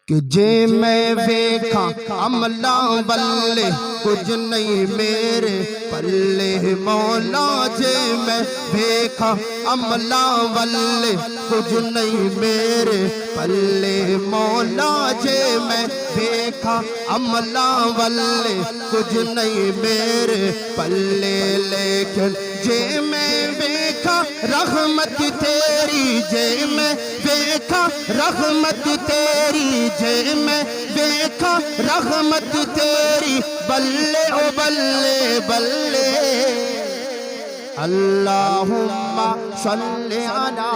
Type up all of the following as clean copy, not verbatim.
کہ جے میں ویکھاں عملاں والے کچھ نہیں میرے پلے مولا جے میں ویکھاں عملاں والے کچھ نہیں میرے پلے مولا جے میں ویکھاں عملاں والے کچھ نہیں میرے پلے لیکن جے میں ویکھاں رحمت تیری جے میں ویکھاں رحمت تیری جے میں ویکھاں رحمت تیری بلے او بلے بلے اللہم صلی علی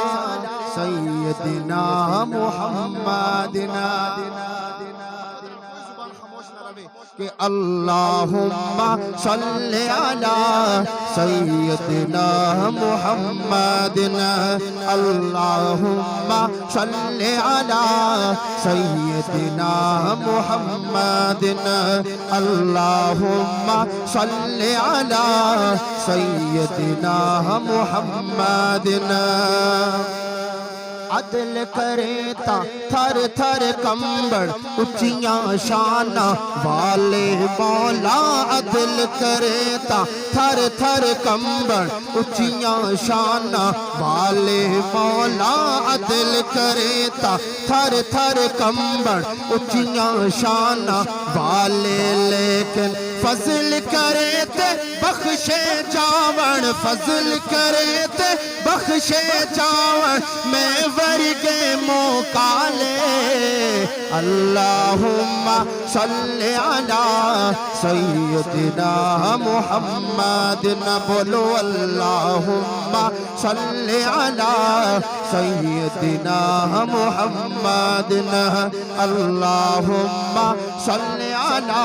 سیدنا محمدنا کہ اللہم صلی علی سیدنا محمدنا اللہم صلی علی سیدنا محمدنا اللہم صلی علی سیدنا محمدنا عدل کرے تا تھر تھر کمبڑ اچھیاں شانہ والے مولا عدل کرے تا تھر تھر کمبڑ اچھیاں شانہ والے مولا عدل کرے تا تھر تھر کمبڑ اچھیاں شانہ والے لیکن فضل کرے تے بخشے جاون فضل کرے تے بخشے جاون میں ورگے موقع لے اللہم صلی علی سیدنا محمدنا بولو اللہم صلی علی سیدنا محمدنا اللہم صلی علی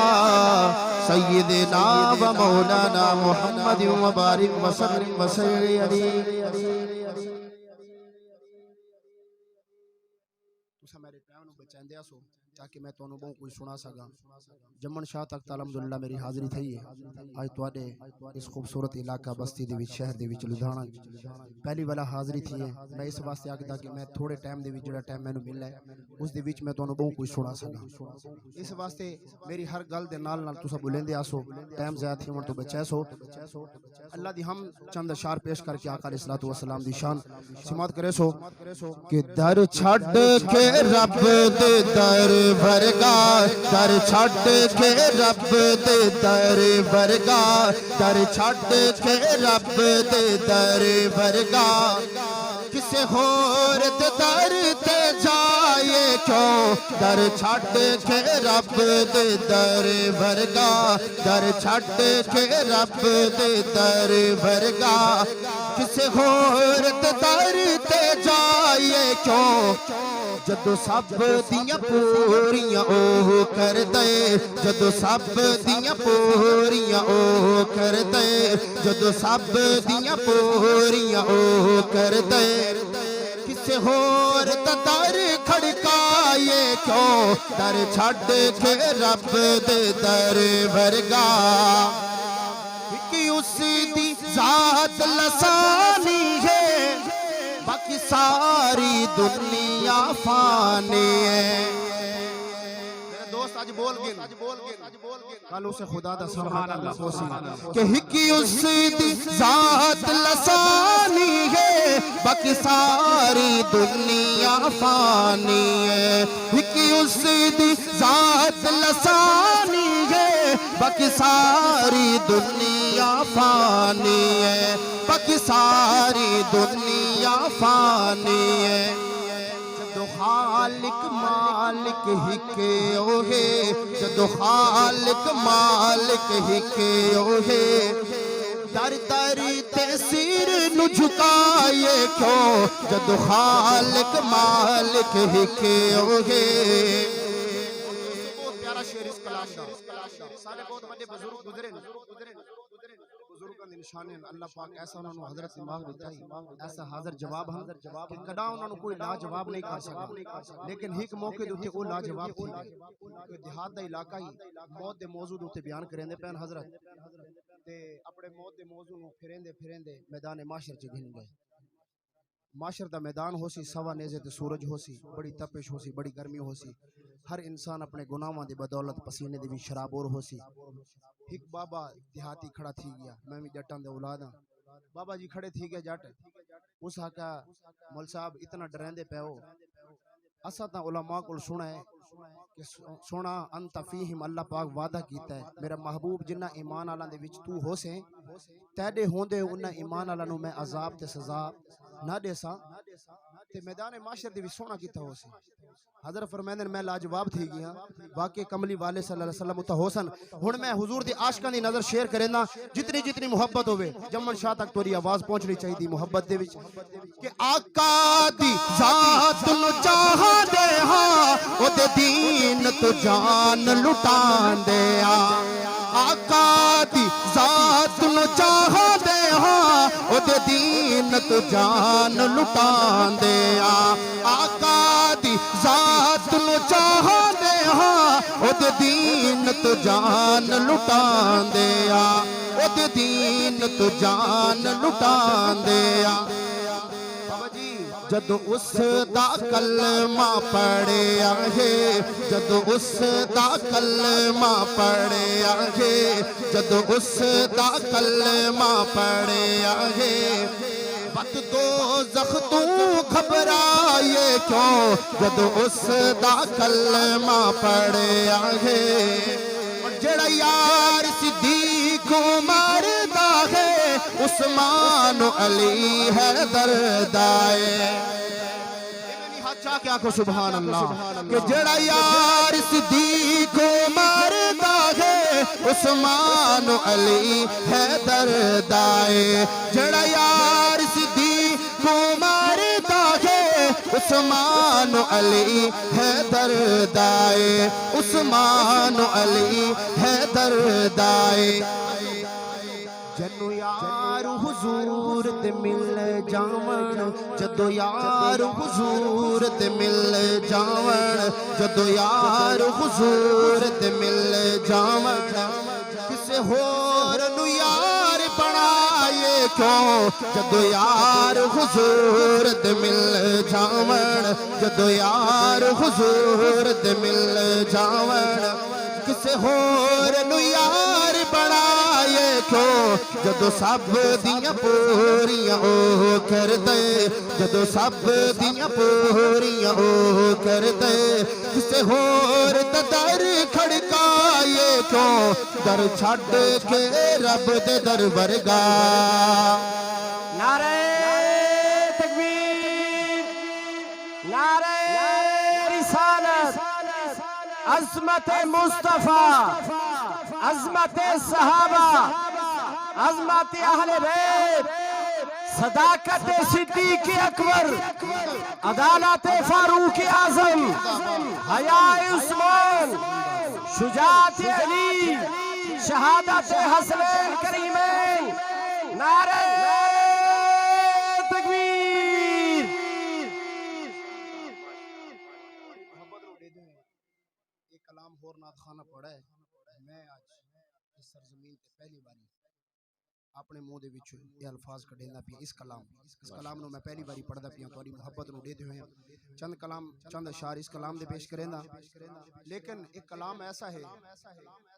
سیدنا و مولانا محمد و بارک وسلم وسلم تسا میرے ٹائم نو بچائیں دیا سو تاکہ میں تو انہوں کوئی سنا سکا جمن شاہ تک الحمدللہ میری حاضری تھی ہے آج توڑے اس خوبصورت علاقہ بستی دی وچ شہر دی وچ لدھانا پہلی والا حاضری تھی ہے میں اس واسطے آگے کہ میں تھوڑے ٹائم دے وچ جڑا ٹائم میں نو مل ہے اس دی وچ میں تو انہوں کوئی سنا سکا اس واسطے میری ہر گل دے نال نال تسا بولیں دے آسو ٹائم زیادہ تھی من تو بچائے سو اللہ دی ہم چند اشعار پیش کر کے آقا علیہ الصلوۃ والسلام دی شان سماعت کرے سو کہ در چھڈ کے رب دے در ورگا در چھڈ کے رب دے در ورگا در چھڈ کے رب دے در ورگا کسے ہور دے در تے جائے کیوں در چھڈ کے رب دے در ورگا در چھڈ کے رب دے در ورگا کسے ہور دے در تے جائے کیوں جدو سب دیاں پوریاں او کر دے جدو سب دیاں پوریاں او کر دے جدو سب دیاں پوریاں او کر دے کسے ہور در کھڑکائے کیوں در چھڈ کے رب دے در ورگا کہ اس دی ذات لسانی ہے باقی ساری دنیا فانی ہے میرے دوست آج بول گئے کالو سے خدا دا سبحان اللہ پوسی کہ ہکی اس دی ذات لسانی ہے باقی ساری دنیا فانی ہے ہکی اس دی ذات لسانی ہے باقی ساری دنیا فانی ہے باقی ساری دنیا فانی ہے جدو خالق مالک ہکے اوہے جدو خالق مالک ہکے اوہے در در تے سیر نو جھکائے کیوں جدو خالق مالک ہکے اوہے بہت پیارا شعر اس کلام دا سارے بہت بڑے بزرگ گزرے بزرگاں دے نشانے اللہ پاک ایسا انہوں نے حضرت دماغ دیتا ہے ایسا حاضر جواب ہم کہ کدا انہوں نے کوئی لا جواب نہیں کر سکا لیکن ایک موقع دے وہ لا جواب تھی کہ دیہات دا علاقہ ہی موت دے موضوع دے بیان کریں دے پہن حضرت تے اپنے موت دے موضوع نو پھریں دے میدان معاشر چ گھن گئے معاشر دا میدان ہو سی سوا نیزے تے سورج ہو سی بڑی تپش ہو سی بڑی گرمی ہو سی ہر انسان اپنے گناہاں دی بدولت پسینے دی بھی شرابور ہو سی ایک بابا دیہاتی کھڑا تھی گیا میں بھی جٹاں دے اولاد ہاں بابا جی کھڑے تھی گیا جٹ اس آقا مول صاحب اتنا ڈریندے پہ ہو اسا تا علماء کو سنا ہے کہ سونا انت فیہم اللہ پاک وعدہ کیتا ہے میرا محبوب جنہ ایمان آلہ دے وچ تو ہو سے تیڑے ہوندے انہ ایمان آلہ نو میں عذاب تے سزا نہ دے سا تے میدان معاشر دے وچ سونا کیتا ہو سے حضرت فرمیندے میں لاجواب تھی گیا واقعی کملی والے صلی اللہ علیہ وسلم تا حسن ہن میں حضور دی عاشقاں دی نظر شیئر کرنا جتنی جتنی محبت ہوے جمن شاہ تک توری آواز پہنچنی چاہیے دی محبت دے وچ کہ آقا دی ذات نو چاہ دے ہاں او دے دین تو جان لٹان دے آقا دی ذات نو چاہ دے ہاں او دے دین تو جان لٹان دے آقا دی ذات نو چاہ دے ہاں او دے دین تو جان لٹان دے او دے دین تو جان لٹان دے جدو اس دا کلمہ پڑھیا ہے جدو اس دا کلمہ پڑھیا ہے جدو اس دا کلمہ پڑھیا ہے بد دوزخ تو گھبرائے کیوں جدو اس دا کلمہ پڑھیا ہے جڑا یار صدیق عمر دا ہے عثمان و علی حیدر دائے چاہ کیا کو سبحان اللہ کہ جڑا یار صدیق عمر دا ہے عثمان و علی حیدر دائے جڑا یار صدیق عمر دا ہے عثمان و علی حیدر دائے عثمان و علی حیدر دائے جنو یار حضور تے مل جاون جدو یار حضور تے مل جاون جدو یار حضور تے مل جاون کسے ہور نو یار بنائے کیوں جدو یار حضور تے مل جاون جدو یار حضور تے مل جاون کسے ہور نو یار بنائے کیوں جدو سب دیاں پوریاں او کر دے جدو سب دیاں پوریاں او کر دے کسے ہور تے در کھڑکائے کیوں در چھڑ کے رب دے در ورگا نعرہ تکبیر نعرہ رسالت عظمت مصطفیٰ عظمت صحابہ عظمت اہل بیت صداقت صدیق اکبر عدالت فاروق اعظم حیاء عثمان شجاعت علی شہادت حسنین کریمین نعرہ تکبیر ایک کلام ہور نات خانہ پڑھا ہے میں آج اس سرزمین تے پہلی باری اپنے منہ دے وچ یہ الفاظ کڈیندا پیا اس کلام نو میں پہلی باری پڑھدا پیا تہاڈی محبت نو دیندے ہوئے چند کلام چند اشعار اس کلام دے پیش کریندا لیکن ایک کلام ایسا ہے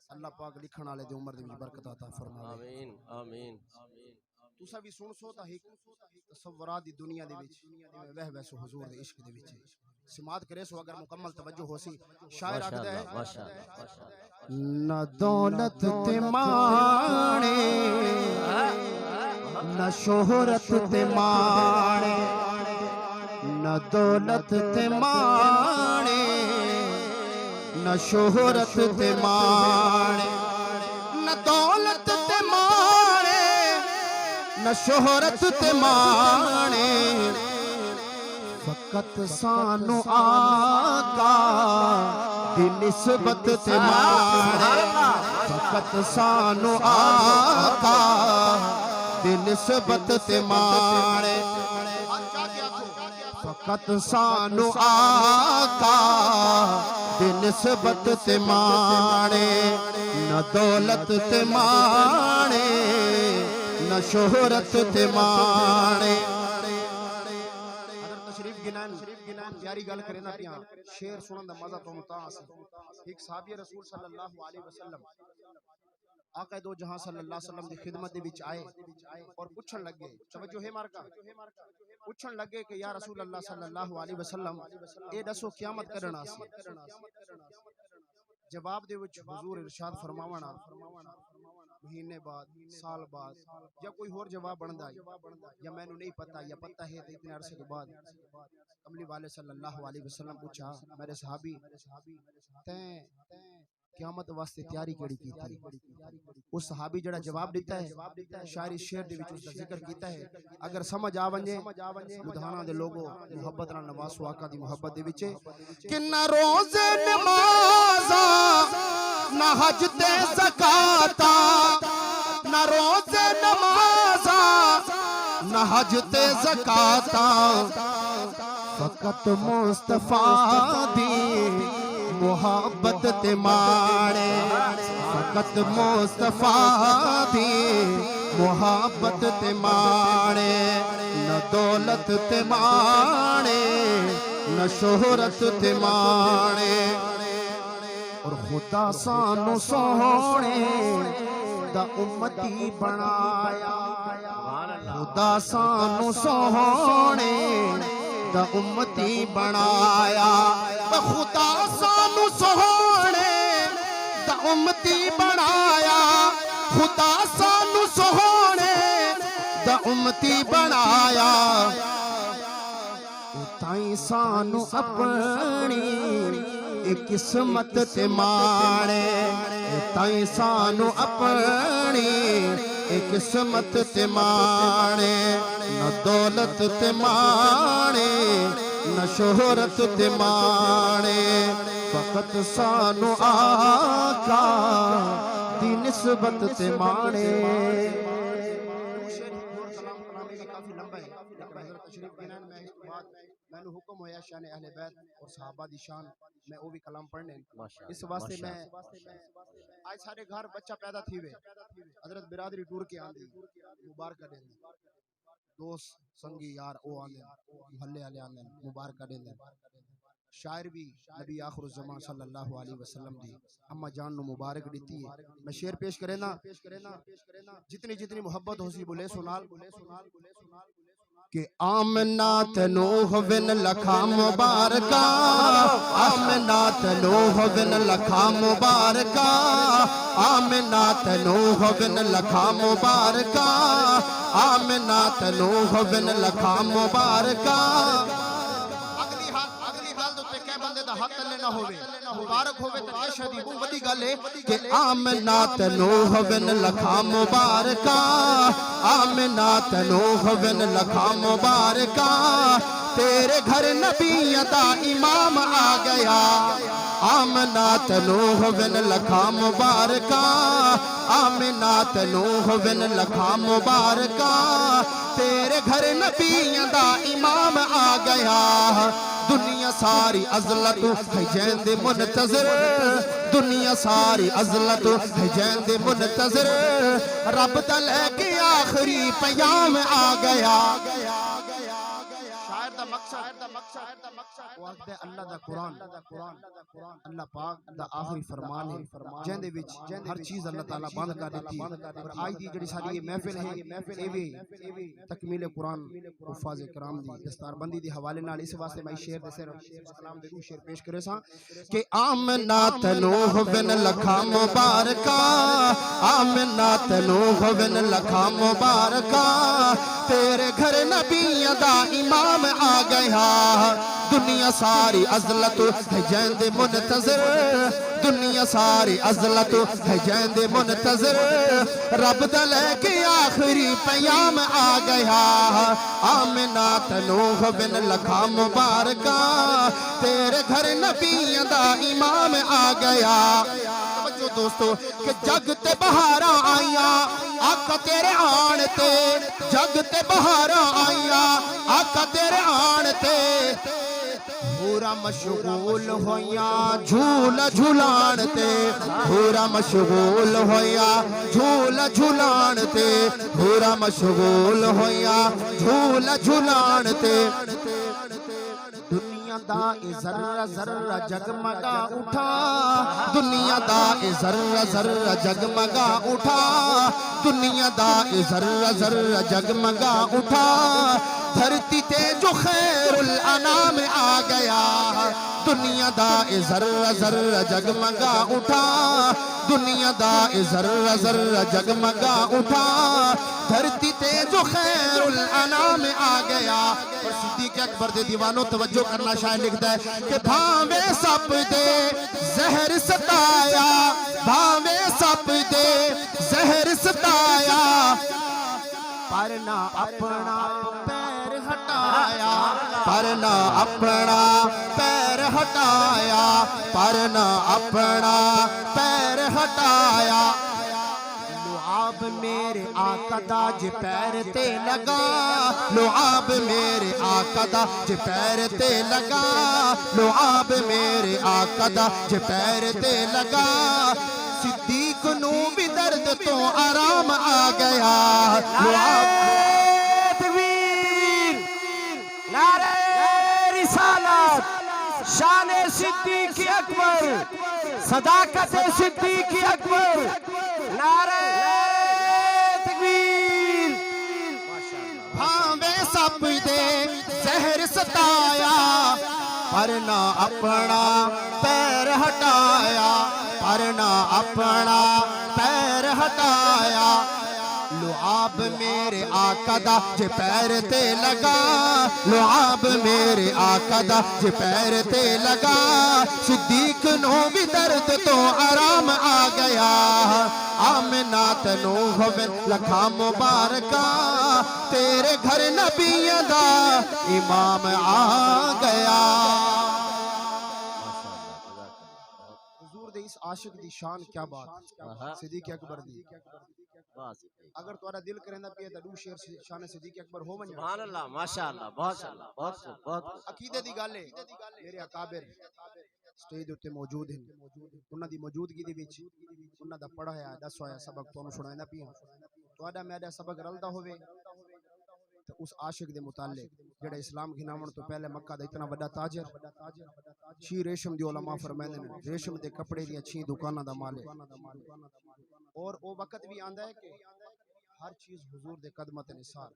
اللہ پاک لکھن والے دی عمر دے وچ برکت عطا فرماوے آمین آمین تساں بھی سن سو تا ایک تصورات دی دنیا دے وچ وہ وہ سو حضور دے عشق دے وچ سماعت کرے سو اگر مکمل توجہ ہو سی شاعر آکھدا ہے نہ دولت تے مانے نہ شہرت تے مانے نہ دولت تے مانے نہ شہرت تے مانے نہ دولت تے مانے نہ شہرت تے مانے فقط سانو آقا دی نسبت تے مانے فقط سانو آقا دی نسبت تے مانے فقط سانو آقا دی نسبت تے مانے نہ دولت تے مانے نہ شہرت تے مانے گنان پیاری گل کرے نا پیاں شعر سنن دا مزہ تو متا اسی ایک صحابی رسول صلی اللہ علیہ وسلم آقا دو جہاں صلی اللہ علیہ وسلم دی خدمت دے وچ آئے اور پوچھن لگے توجہ ہے مارکا پوچھن لگے کہ یا رسول اللہ صلی اللہ علیہ وسلم اے دسو قیامت کرنا سی جواب دے وچ حضور ارشاد فرماونا مہینے بعد سال بعد یا کوئی اور جواب بندا یا میں نے نہیں پتا یا پتہ ہے تے اتنے عرصے کے بعد کملی والے صلی اللہ علیہ وسلم پوچھا میرے صحابی تے قیامت واسطے تیاری کیڑی کیتی اس صحابی جڑا جواب دیتا ہے شاعری شعر دے وچ اس دا ذکر کیتا ہے اگر سمجھ آ ونجے لدھیانہ دے لوگوں محبت نال نواسو آقا دی محبت دے وچ کہ نہ روز نمازاں نہ حج تے زکاتاں نہ روز نمازاں نہ حج تے زکاتاں فقط مصطفیٰ دی محبت تے مانے فقط مصطفیٰ دی محبت تے مانے نہ دولت تے مانے نہ شہرت تے مانے اور خدا سانو سونے دا امتی بنایا خدا سانو سونے دا امتی بنایا خدا سانو سونے دا امتی بنایا خدا سانو سونے دا امتی بنایا تائیں سانو اپنی قسمت تے مانے تائیں سانو اپنی قسمت تے مانے نہ دولت تے مانے نہ شہرت تے مانے فقط سانو آقا دی نسبت تے مانے میں نے حکم ہویا شان اہل بیت اور صحابہ دی شان میں وہ بھی کلام پڑھنے اس واسطے میں آج سارے گھر بچہ پیدا تھی وے حضرت برادری ٹور کے آندھی مبارکہ دیں دوست سنگی یار او آندھیں محلے والے آندھیں مبارکہ دیں شاعر بھی نبی آخر الزمان صلی اللہ علیہ وسلم دی اما جان نو مبارک دیتی ہے میں شعر پیش کرے نا جتنی محبت ہو سی بولے سنال کہ آمنہ تنوح بن لکھا مبارکہ آمنہ تنوح بن لکھا مبارکہ آمنہ تنوح بن لکھا مبارکہ آمنہ تنوح بن لکھا مبارکہ اگلی گل دے کہ بندے دا حق لینا ہوے مبارک ہوے تے اشہدی وہ بڑی گل ہے کہ آمنہ تنوح بن لکھا مبارکہ آمنہ تنوح بن لکھا مبارکہ تیرے گھر نبی دا امام آ گیا آمنہ تنوح بن لکھا مبارکہ آمنہ تنوح بن لکھا مبارکہ تیرے گھر نبی دا امام آ گیا دنیا ساری عزلت ہے جیند منتظر دنیا ساری عزلت ہے جیند منتظر رب دا لے کے آخری پیام آ گیا شاعر دا مقصد وقت اللہ دا قرآن اللہ پاک دا آخری فرمان ہے جیندے وچ ہر چیز اللہ تعالیٰ بند کر دیتی اور آج دی جڑی ساری یہ محفل ہے ایوی تکمیل قرآن حفاظ کرام دی دستار بندی دی حوالے نال اس واسطے میں شعر دے سر کلام دے شعر پیش کرے سا کہ آمنہ تنوح بن لکھا مبارکہ آمنہ تنوح بن لکھا مبارکہ تیرے گھر نبی دا امام آ گیا دنیا ساری عزلت ہے جیند منتظر دنیا ساری عزلت ہے جیند منتظر رب دا لے کے آخری پیام آ گیا آمنہ تنوح بن لکھا مبارکہ تیرے گھر نبی دا امام آ گیا دوستو کہ جگ تے بہاراں آئیاں آقا تیرے آن تے جگ تے بہاراں آئیاں آقا تیرے آن تے پورا مشغول ہویاں جھولا جھولان تے پورا مشغول ہویاں جھولا جھولان تے پورا مشغول ہویاں جھولا جھولان تے دنیا دا ذرہ ذرہ جگمگا اٹھا دنیا دا ذرہ ذرہ جگمگا اٹھا دنیا دا ذرہ ذرہ جگمگا اٹھا دھرتی تے جو خیر الانام آ گیا دنیا دا ذرہ ذرہ جگمگا اٹھا دنیا دا ذرہ ذرہ جگمگا اٹھا دھرتی تے جو خیر الانام آ گیا اور صدیق اکبر دے دیوانوں توجہ کرنا شاید لکھتا ہے کہ بھاوے سپ دے زہر ستایا بھاوے سپ دے زہر ستایا پر نہ اپنا پیر ہٹایا پر نہ اپنا پیر ہٹایا پر نہ اپنا پیر ہٹایا لعاب میرے آقا دا جے پیر تے لگا لعاب میرے آقا دا جے پیر تے لگا لعاب میرے آقا دا جے پیر تے لگا صدیق نو بھی درد تو آرام آ گیا تکبیر نعرہ رسالت شان صدیق اکبر صداقت صدیق اکبر نعرہ تکبیر بھاوے سپ دے زہر ستایا پر نہ اپنا پیر ہٹایا پر نہ اپنا پیر ہٹایا لعاب میرے آقا دا جے پیر تے لگا لعاب میرے آقا دا جے پیر تے لگا صدیق نو بھی درد تو آرام آ گیا آمنہ تنو ہوئے لکھا مبارکہ تیرے گھر نبیوں دا امام آ گیا حضور دے اس عاشق دی شان کیا بات صدیق اکبر دی اگر تمہارا دل کرنا پہ تو دو شعر شان صدیق اکبر ہو ونجا سبحان اللہ ماشاءاللہ بہت عقیدے دی گل ہے میرے اکابر سٹیج تے موجود ہیں انہاں دی موجودگی دے وچ انہاں دا پڑھایا دس ہویا سبق تانوں سنانا پیا تہاڈا میرا سبق رلدا ہوے تو اس عاشق دے متعلق جڑا اسلام گھناون تو پہلے مکہ دا اتنا بڑا تاجر چھی ریشم دی علماء فرماندے نے ریشم دے کپڑے دی چھی دکاناں دا مالک اور او وقت بھی آندا ہے کہ ہر چیز حضور دے قدمت نثار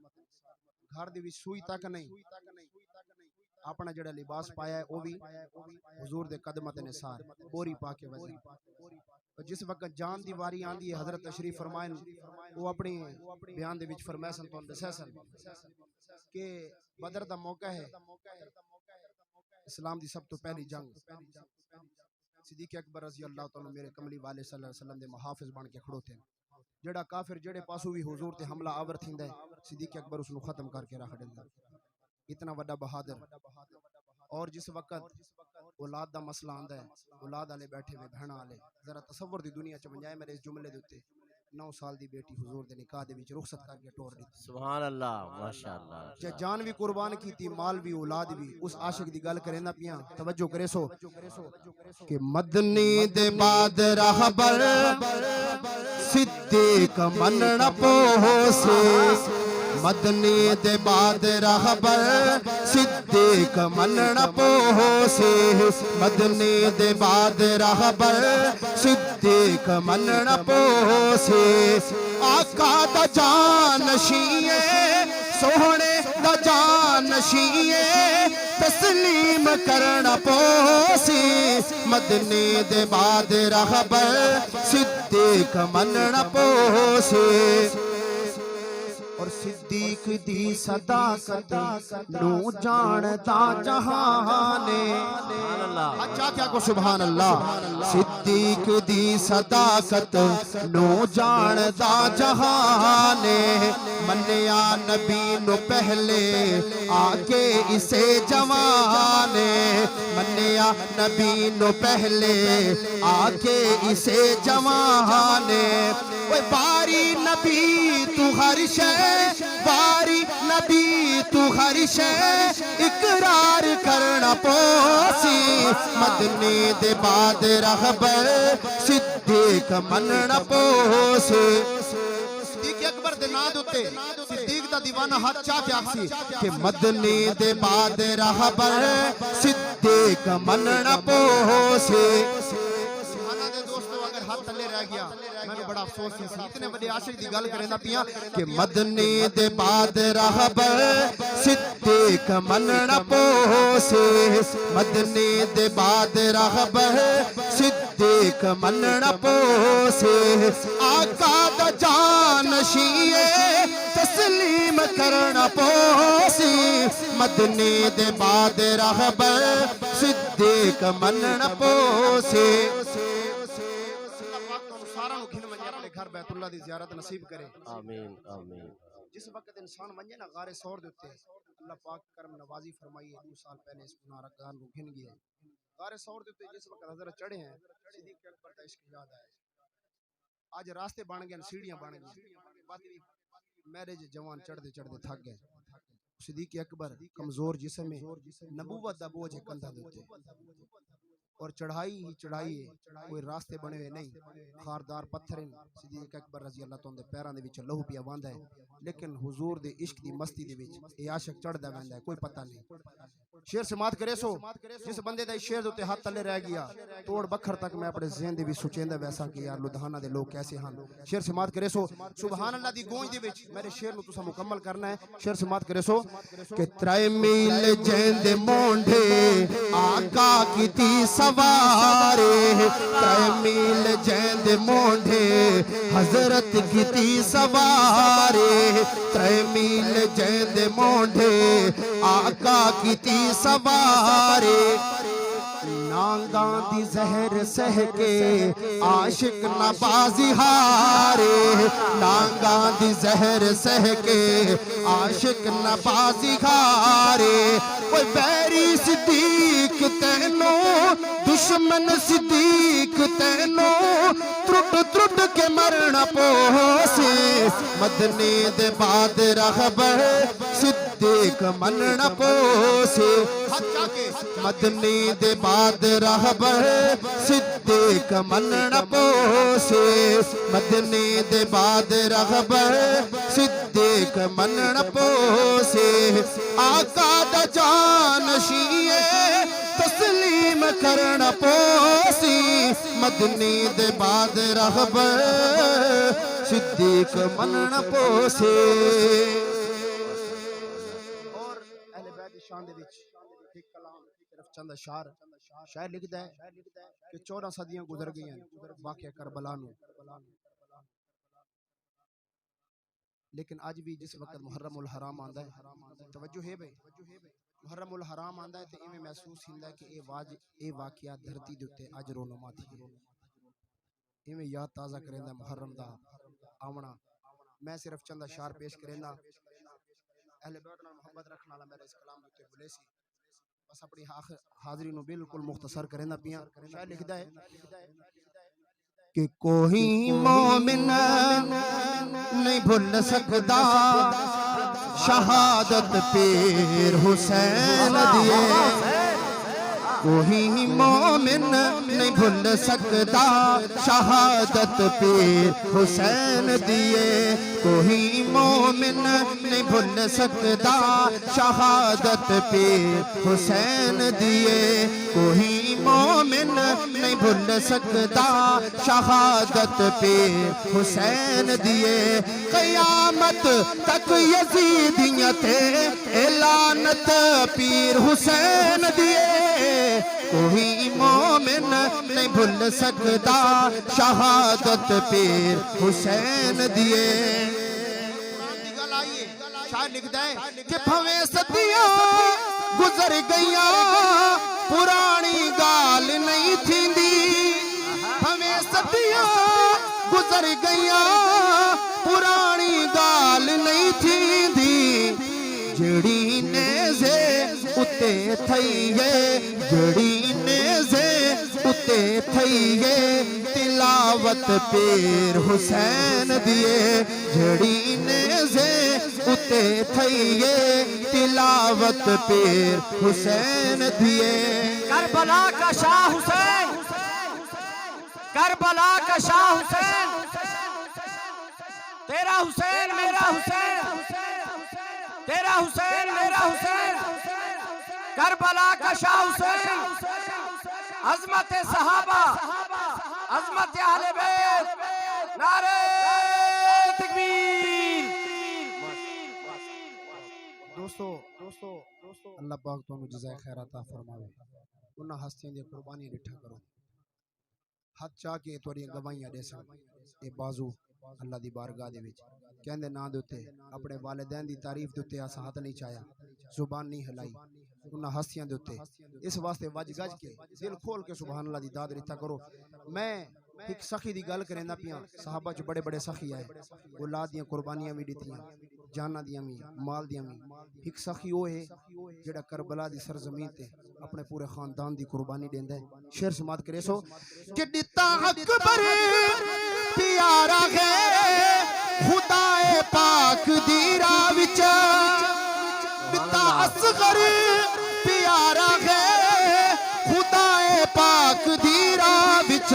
گھر دے وچ سوئی تک نہیں اپنا جڑا لباس پایا ہے او بھی حضور دے قدمت نثار بوری پا کے وزن جس وقت جان دی واری آندی ہے حضرت تشریف فرمائیں وہ اپنی بیان دے وچ فرمائے سن تو دسیا سن کہ بدر دا موقع ہے اسلام دی سب تو پہلی جنگ صدیق اکبر رضی اللہ تعالیٰ میرے کملی والے صلی اللہ علیہ وسلم دے محافظ بن کے کھڑو تھے جڑا کافر جڑے پاسو بھی حضور تے حملہ آور تھیندا ہے صدیق اکبر اس نو ختم کر کے رکھ دیندا اتنا بڑا بہادر اور جس وقت اولاد دا مسئلہ آندا ہے اولاد والے بیٹھے ہوئے بہنا والے ذرا تصور دی دنیا چ ونجائے میرے اس جملے دے اوتے 9 سال دی بیٹی حضور دے نکاح دے وچ رخصت کر کے ٹور دی سبحان اللہ ماشاءاللہ جے جان بھی قربان کیتی مال بھی اولاد بھی اس عاشق دی گل کرے نا پیاں توجہ کرے سو کہ مدنی دے بعد راہبر صدیق منن پوسے مدنی دے بعد راہبر صدیق منن پوسے مدنی دے بعد راہبر صدیق منن پوسے آقا دا جانشیے سوہنے دا جانشیے تسلیم کرنا پوسی مدنی دے بعد راہبر صدیق منن پوسے اور صدیق دی صداقت نو جانتا جہانے اچھا کیا کو سبحان اللہ صدیق دی صداقت نو جانتا جہانے منیا نبی نو پہلے آکے اسے جوانے منیا نبی نو پہلے آکے اسے جوانے باری نبی تو ہر شے باری نبی تو ہر شے اقرار کرنا پوسی مدنی دے بعد راہبر صدیق مننا پوسی صدیق اکبر دے نال دوتے صدیق دا دیوانہ ہاتھ چاہ کے آکسی کہ مدنی دے بعد رہبر صدیق مننا پوسے سبحانہ دے دوستو اگر ہاتھ تلے رہ گیا میں نے بڑا افسوس ہے اتنے بڑے عاشق دی گل کریں دا پیاں کہ مدنی دے بعد رہبر صدیق مننا پوسے مدنی دے بعد رہبر صدیق مننا پوسے آقا دا جانشیے تسلیم کرنا پوسی مدنی دے بعد رہبر صدیق مننا پوسی سارا گھن منجے اپنے گھر بیت اللہ دی زیارت نصیب کرے آمین آمین جس وقت انسان منجے نا غار سور دیتے اللہ پاک کرم نوازی فرمائیے 2 سال پہلے اس گناہ رکھان کو گھن گئے غار سور دیتے جس وقت حضرت چڑھے ہیں صدیق اکبر کا عشق یاد آئے آج راستے بن گئے سیڑھیاں بن گئے بات بھی میرج جوان چڑھ دے تھک گئے صدیق اکبر کمزور جسم میں نبوت دا بوجھ کندھا دیتے اور چڑھائی ہی چڑھائی ہے کوئی راستے بنے ہوئے نہیں خاردار پتھر ہیں صدیق اکبر رضی اللہ تعالیٰ دے پیران دے وچ لہو پیا واندا ہے لیکن حضور دے عشق دی مستی دے وچ اے عاشق چڑھدا ویندا ہے کوئی پتہ نہیں شیر سماعت کرے سو جس بندے دا شیر دے ہاتھ تلے رہ گیا توڑ بکھر تک میں اپنے ذہن دے وچ سوچیندا ویسا کہ یار لدھیانہ دے لوگ کیسے ہن شیر سماعت کرے سو سبحان اللہ دی گونج دے وچ میرے شیر نو تساں مکمل کرنا ہے شیر سماعت کرے سو کہ ترے میل جیندے مونڈے آقا کیتی سوارے ترے میل جیندے مونڈے حضرت کیتی سوارے ترے میل جیندے مونڈے آقا کیتی سوارے نانگاں دی زہر سہ کے عاشق نبازی ہارے نانگاں دی زہر سہ کے عاشق نبازی ہارے کوئی بیری صدیق تینو دشمن صدیق تینو ترٹ کے مرنا پوسے مدنی دے بعد رہبر صدیق مننا پوسے مدنی دے بعد رہبر صدیق مننا پوسے مدنی دے بعد رہبر صدیق مننا پوسے آقا دا جانشیے تسلیم کرنا پوسی مدنی دے بعد رہبر صدیق مننا پوسے اور اہل بیت شان دے وچ ایک کلام صرف چند اشعار شاعر لکھدا ہے کہ 14 صدیاں گزر گئی ہیں واقعہ کربلا نو لیکن اج بھی جس وقت محرم الحرام آندا ہے توجہ ہے بھائی محرم الحرام آندا ہے تے ایویں محسوس ہوندا ہے کہ اے واقعہ دھرتی دے اوتے اج رونما تھی ایویں یاد تازہ کریندا محرم دا آونا میں صرف چند اشعار پیش کریندا اہل بیت نال محبت رکھن والا میرے اس کلام دے اوتے بھلے سی بس اپنی حاضری نو بالکل مختصر کریندا پیاں شاعر لکھدا ہے کہ کوئی مومن نہیں بھول سکتا شہادت پیر حسین دیے کوئی مومن نہیں بھول سکتا شہادت پیر حسین دیے کوئی مومن نہیں بھول سکتا شہادت پیر حسین دیے کوئی مومن نہیں بھول سکتا شہادت پیر حسین دیے قیامت تک یزیدیت اعلانت پیر حسین دیے کوئی مومن نہیں بھول سکتا شہادت پیر حسین دیے شاعر لکھتا ہے کہ بھویں صدیاں گزر گئیاں پرانی گال نہیں تھیندی بھویں صدیاں گزر گئیاں پرانی گال نہیں تھیندی جڑی نیزے اتے تھئیے جڑی نیزے اتے تھئیے تلاوت پیر حسین دیے جڑی نیزے اتے تھئیے تلاوت پیر حسین دیے کربلا کا شاہ حسین کربلا کا شاہ حسین تیرا حسین میرا حسین، تیرا حسین میرا حسین، کربلا کا شاہ حسین، عظمت صحابہ، عظمت اہل بیت، نعرہ تکبیر۔ دوستو اللہ پاک تو جزائے خیر عطا فرماوے، انہاں ہستیاں دی قربانی ڈٹھا کرو، ہاتھ چاہ کے توڑی گوائیاں دے سن، اے بازو اللہ دی بارگاہ دے وچ کہندے نا دے تے اپنے والدین دی تعریف دے تے اساں ہاتھ نہیں چایا، زبان نہیں ہلائی انہاں ہستیاں دے تے، اس واسطے وج گج کے دل کھول کے سبحان اللہ دی داد رتا کرو۔ میں ایک سخی دی گل کریندا پیاں، صحابہ چ بڑے بڑے سخی آئے، اولاد دیاں قربانیاں بھی دتیاں، جاناں دیاں بھی، مال دیاں بھی۔ ایک سخی وہ ہے جڑا کربلا دی سرزمین تے اپنے پورے خاندان دی قربانی دیندا ہے۔ شعر سماعت کرے سو کہ دتا اکبر پیارا ہے خدا پاک دی راہ وچ، دتا اصغر پیارا ہے خدا پاک دی راہ وچ،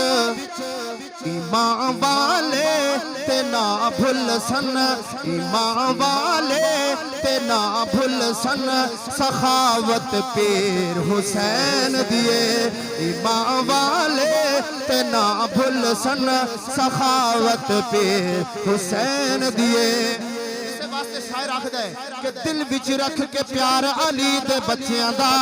ایمان والے تے نہ بھول سن، ایمان والے تے نہ بھول سن، سخاوت پیر حسین دیے، ایمان والے تے نہ بھول سن، سخاوت پیر حسین دیے۔ اس واسطے شاعر آکھدا ہے کہ دل وچ رکھ کے پیار علی دے بچیاں دا۔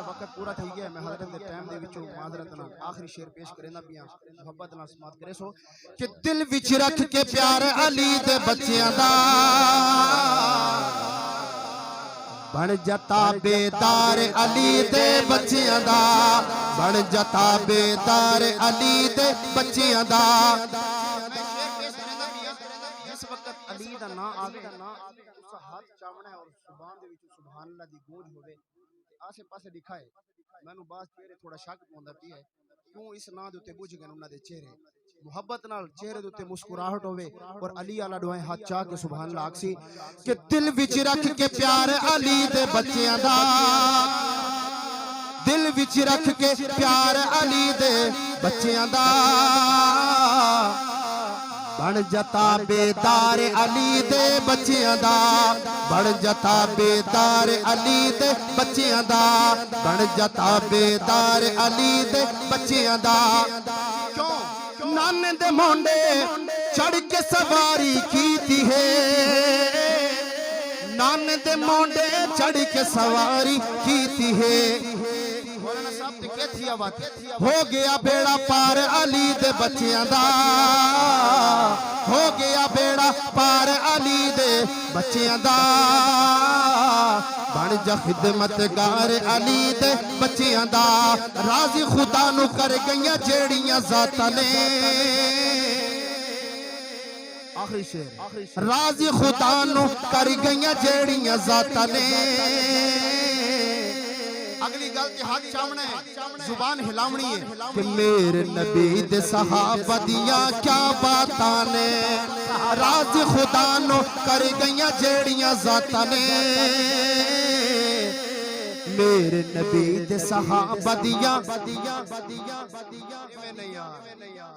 وقت پورا تھی گیا، میں حضرت دے ٹائم دے وچوں معذرت نال آخری شعر پیش کریندا پیاں، محبت نال سماعت کرے سو کہ دل وچ رکھ کے پیار علی دے بچیاں دا، بن جتا بیدار علی دے بچیاں دا، بن جتا بیدار علی دے بچیاں دا۔ جس وقت علی دا نا آوے اس ہاتھ چاونا ہے اور زبان دے وچ سبحان اللہ دی گونج ہوے، آسے پاسے دکھائے میں نو باز چہرے تھوڑا شک پوندا پیا ہے، کیوں اس نا دے تے بجھ گئے انہاں دے چہرے، محبت نال چہرے دے تے مسکراہٹ ہوے اور علی والا دعائیں ہاتھ چاہ کے سبحان اللہ آکسی کہ دل وچ رکھ کے پیار علی دے بچیاں دا، دل وچ رکھ کے پیار علی دے بچیاں دا، بن جتا بیدار علی دے بچیاں دا، بن جتا بیدار علی دے بچیاں دا، بن جتا بیدار علی دے بچیاں دا۔ کیوں نانے دے مونڈے چڑھ کے سواری کیتی ہے، نانے دے مونڈے چڑھ کے سواری کیتی ہے، ہو گیا بیڑا پار علی دے بچیاں دا، ہو گیا بیڑا پار علی دے بچیاں دا، بن جا خدمت گار علی دے بچیاں دا، راضی خدا نو کر گئیاں جیڑیاں ذاتاں نے، آخری شعر، راضی خدا نو کر گئیاں جیڑیاں ذاتاں نے۔ اگلی گل تے ہاتھ چاونا ہے، زبان ہلاونی ہے کہ میرے نبی دے صحابہ دیاں کیا باتاں نے، راز خدا نو کر گئیاں جیڑیاں ذاتاں نے، میرے نبی دے صحابہ دیاں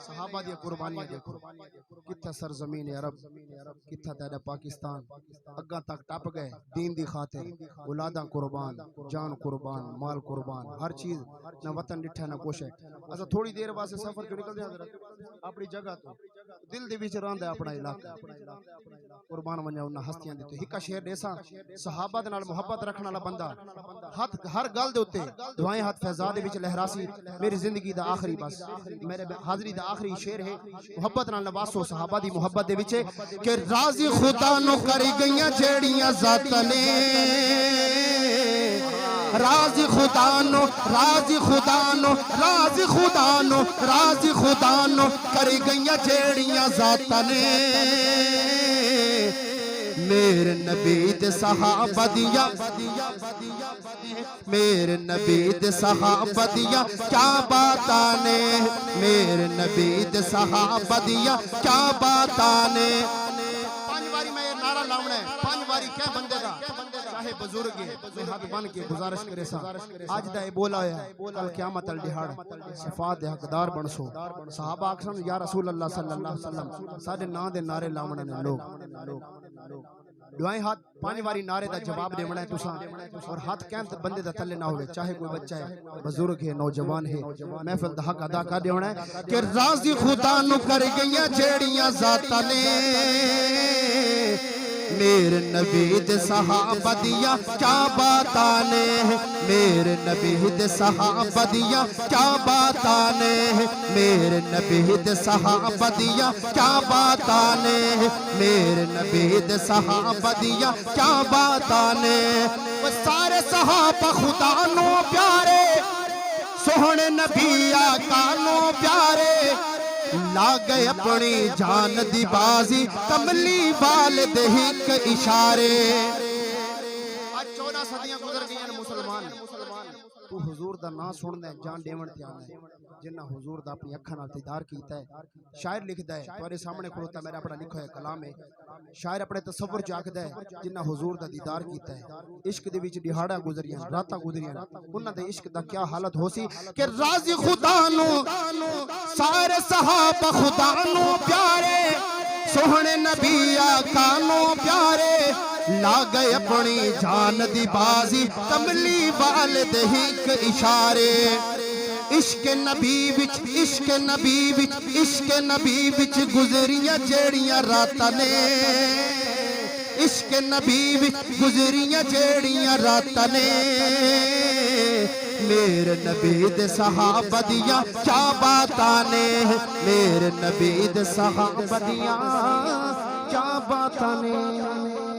صحابہ دیا قربانیاں دیکھو، کتھا سرزمین عرب، کتھا تیرا پاکستان، اگاں تک ٹپ گئے دین دی خاطر، اولاداں قربان، جان قربان، مال قربان، ہر چیز نہ وطن ڈٹھا نہ کوش ہے۔ اسا تھوڑی دیر واسطے سفر جو نکل جائے حضرت اپنی جگہ تو دل دی وچ رہندا اپنا علاقہ، قربان ونجا انہاں ہستیاں دی تو ہکا شعر دیساں، صحابہ دے نال محبت رکھن والا بندہ ہر گل دے اوتے دعائیں ہاتھ فیضا دے وچ لہراسی، میری زندگی دا آخری بس میرے حاضری دا آخری شعر ہے، محبت نال نواسو صحابہ دی محبت دے وچ کہ راضی خدا نو کر گئیاں جیڑیاں ذاتاں نے، راضی خدا نو، راضی خدا نو، راضی خدا نو، راضی خدا نو کر گئیاں جیڑیاں ذاتاں نے، میرے نبی دے صحابہ دیاں، میرے نبی دے صحابہ دیاں کیا باتاں نے، میرے نبی دے صحابہ دیاں کیا باتاں نے۔ پانچ باری میں یہ نعرہ لاؤنا ہے، پانچ باری کیا بندے دا، چاہے بزرگ میں ہاتھ بن کے گزارش کرے سا آج دا بولا ہے کل قیامت الدہاڑ صفات دے حقدار بنسو صحابہ اکثر یا رسول اللہ صلی اللہ علیہ وسلم ساڈے نا دے نعرے لاونے نے لوگ دعائیں ہاتھ پانی واری نعرے دا جواب دے بنا ہے تساں اور ہاتھ قیمت بندے دا تلے نہ ہوئے چاہے کوئی بچہ ہے بزرگ ہے نوجوان ہے محفل دا حق ادا کر دے ہونا ہے کہ راضی خدا نو کر گئیاں جیڑیاں ذاتاں نے میرے نبی دے صحابہ دیاں کیا باتاں نے میرے نبی دے صحابہ دیاں کیا باتاں نے میرے نبی دے صحابہ دیاں کیا باتاں نے میرے نبی دے صحابہ دیاں کیا باتاں نے وہ سارے صحابہ خدا نو پیارے سوہنے نبی آقا نو پیارے لا گئے اپنی جان دی بازی کملی والد ہک اشارے آج 14 صدیاں گزر گئی ہیں مسلمان تو حضور دا نا سننا ہے جان دیون تے آنا ہے جنہ حضور دا اپنی اکھاں نال دیدار کیتا ہے شاعر لکھدا ہے تمہارے سامنے کھڑوتا میرا اپنا لکھا ہے کلام ہے شاعر اپنے تصور جاکدا ہے جنہ حضور دا دیدار کیتا ہے عشق دے وچ دہاڑا گزریاں راتاں گزریاں انہاں دے عشق دا کیا حالت ہو سی کہ راضی خدا نو سارے صحابہ خدا نو پیارے سوہنے نبی آقا نو پیارے لا گئے اپنی جان دی بازی کملی والد ہک اشارے عشق نبی وچ عشق نبی وچ عشق نبی وچ گزریاں جیڑیاں راتاں نے عشق نبی وچ گزریاں جیڑیاں راتاں نے میرے نبی دے صحابہ دیاں کیا باتاں نے میرے نبی دے صحابہ دیاں کیا باتاں نے